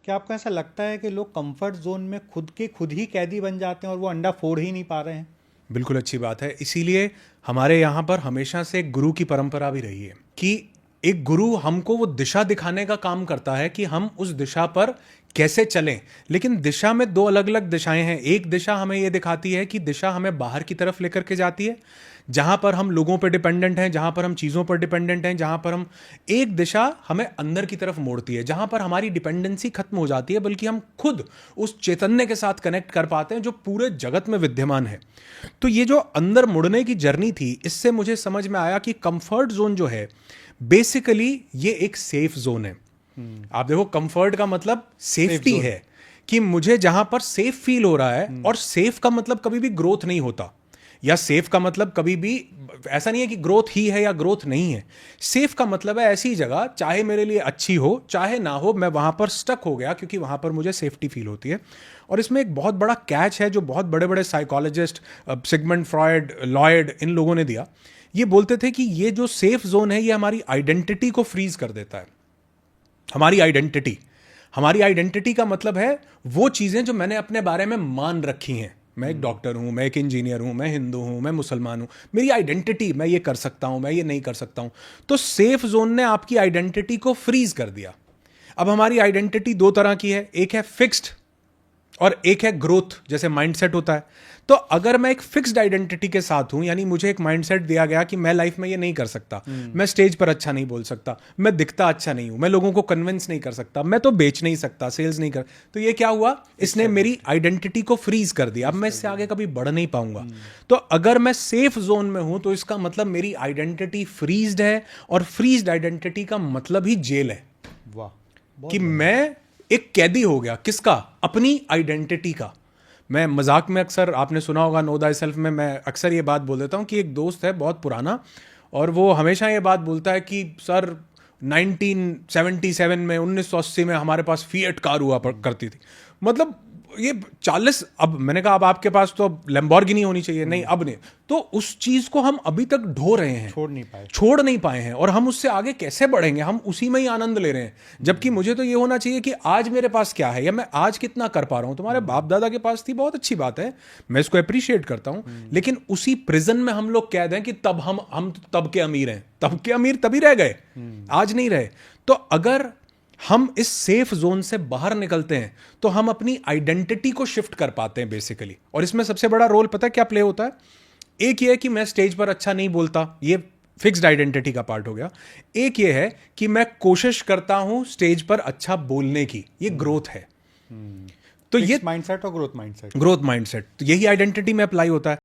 क्या आपको ऐसा लगता है कि लोग कंफर्ट जोन में खुद ही कैदी बन जाते हैं और वो अंडा फोड़ ही नहीं पा रहे हैं? बिल्कुल अच्छी बात है। इसीलिए हमारे यहाँ पर हमेशा से एक गुरु की परंपरा भी रही है कि एक गुरु हमको वो दिशा दिखाने का काम करता है कि हम उस दिशा पर कैसे चलें। लेकिन दिशा में दो अलग अलग दिशाएं हैं। एक दिशा हमें ये दिखाती है कि दिशा हमें बाहर की तरफ लेकर के जाती है, जहां पर हम लोगों पर डिपेंडेंट हैं, जहां पर हम चीज़ों पर डिपेंडेंट हैं, जहां पर हम एक दिशा हमें अंदर की तरफ मोड़ती है, जहां पर हमारी डिपेंडेंसी खत्म हो जाती है, बल्कि हम खुद उस चैतन्य के साथ कनेक्ट कर पाते हैं जो पूरे जगत में विद्यमान है। तो ये जो अंदर मुड़ने की जर्नी थी, इससे मुझे समझ में आया कि कंफर्ट जोन जो है बेसिकली ये एक सेफ जोन है। आप देखो, कंफर्ट का मतलब सेफ्टी है कि मुझे जहां पर सेफ फील हो रहा है, और सेफ का मतलब कभी भी ग्रोथ नहीं होता, या सेफ का मतलब कभी भी ऐसा नहीं है कि ग्रोथ ही है या ग्रोथ नहीं है। सेफ का मतलब है ऐसी जगह, चाहे मेरे लिए अच्छी हो चाहे ना हो, मैं वहां पर स्टक हो गया क्योंकि वहां पर मुझे सेफ्टी फील होती है। और इसमें एक बहुत बड़ा कैच है जो बहुत बड़े बड़े साइकोलॉजिस्ट, सिगमंड फ्रॉयड, लॉयड, इन लोगों ने दिया। ये बोलते थे कि ये जो सेफ जोन है ये हमारी आइडेंटिटी को फ्रीज कर देता है। हमारी आइडेंटिटी का मतलब है वो चीजें जो मैंने अपने बारे में मान रखी हैं। मैं एक डॉक्टर हूं, मैं एक इंजीनियर हूं, मैं हिंदू हूं, मैं मुसलमान हूं, मेरी आइडेंटिटी, मैं ये कर सकता हूं, मैं ये नहीं कर सकता हूं। तो सेफ जोन ने आपकी आइडेंटिटी को फ्रीज कर दिया। अब हमारी आइडेंटिटी दो तरह की है, एक है फिक्स्ड और एक है ग्रोथ, जैसे माइंडसेट होता है। तो अगर मैं एक फिक्स्ड आइडेंटिटी के साथ हूं, यानी मुझे एक माइंडसेट दिया गया कि मैं लाइफ में ये नहीं कर सकता, मैं स्टेज पर अच्छा नहीं बोल सकता, मैं दिखता अच्छा नहीं हूं, मैं लोगों को कन्विंस नहीं कर सकता, मैं तो बेच नहीं सकता, सेल्स नहीं कर, तो ये क्या हुआ, इसने मेरी आइडेंटिटी को फ्रीज कर दिया। अब मैं इससे आगे कभी बढ़ नहीं पाऊंगा। तो अगर मैं सेफ जोन में हूं तो इसका मतलब मेरी आइडेंटिटी फ्रीज्ड है, और फ्रीज्ड आइडेंटिटी का मतलब ही जेल है। वाह, कि मैं एक कैदी हो गया, किसका, अपनी आइडेंटिटी का। मैं मजाक में, अक्सर आपने सुना होगा नो दाई सेल्फ में, मैं अक्सर ये बात बोल देता हूं कि एक दोस्त है बहुत पुराना, और वो हमेशा ये बात बोलता है कि सर 1977 में, 1980 में हमारे पास फिएट कार हुआ करती थी। मतलब ये 40, अब मैंने कहा अब आपके पास तो अब लैम्बोर्गिनी होनी चाहिए, नहीं अब नहीं। तो उस चीज को हम अभी तक ढो रहे हैं, छोड़ नहीं पाए हैं, और हम उससे आगे कैसे बढ़ेंगे, हम उसी में ही आनंद ले रहे हैं। जबकि मुझे तो ये होना चाहिए कि आज मेरे पास क्या है, या मैं आज कितना कर पा रहा हूं। तुम्हारे बाप दादा के पास थी, बहुत अच्छी बात है, मैं इसको अप्रिशिएट करता हूं, लेकिन उसी प्रिजन में हम लोग कैद हैं कि तब हम तब के अमीर हैं, तब के अमीर तभी रह गए, आज नहीं रहे। तो अगर हम इस सेफ जोन से बाहर निकलते हैं तो हम अपनी आइडेंटिटी को शिफ्ट कर पाते हैं बेसिकली। और इसमें सबसे बड़ा रोल पता है क्या प्ले होता है? एक ये है कि मैं स्टेज पर अच्छा नहीं बोलता, ये फिक्स्ड आइडेंटिटी का पार्ट हो गया। एक ये है कि मैं कोशिश करता हूं स्टेज पर अच्छा बोलने की, ये ग्रोथ है। तो ये माइंडसेट और ग्रोथ माइंडसेट, तो यही आइडेंटिटी में अप्लाई होता है।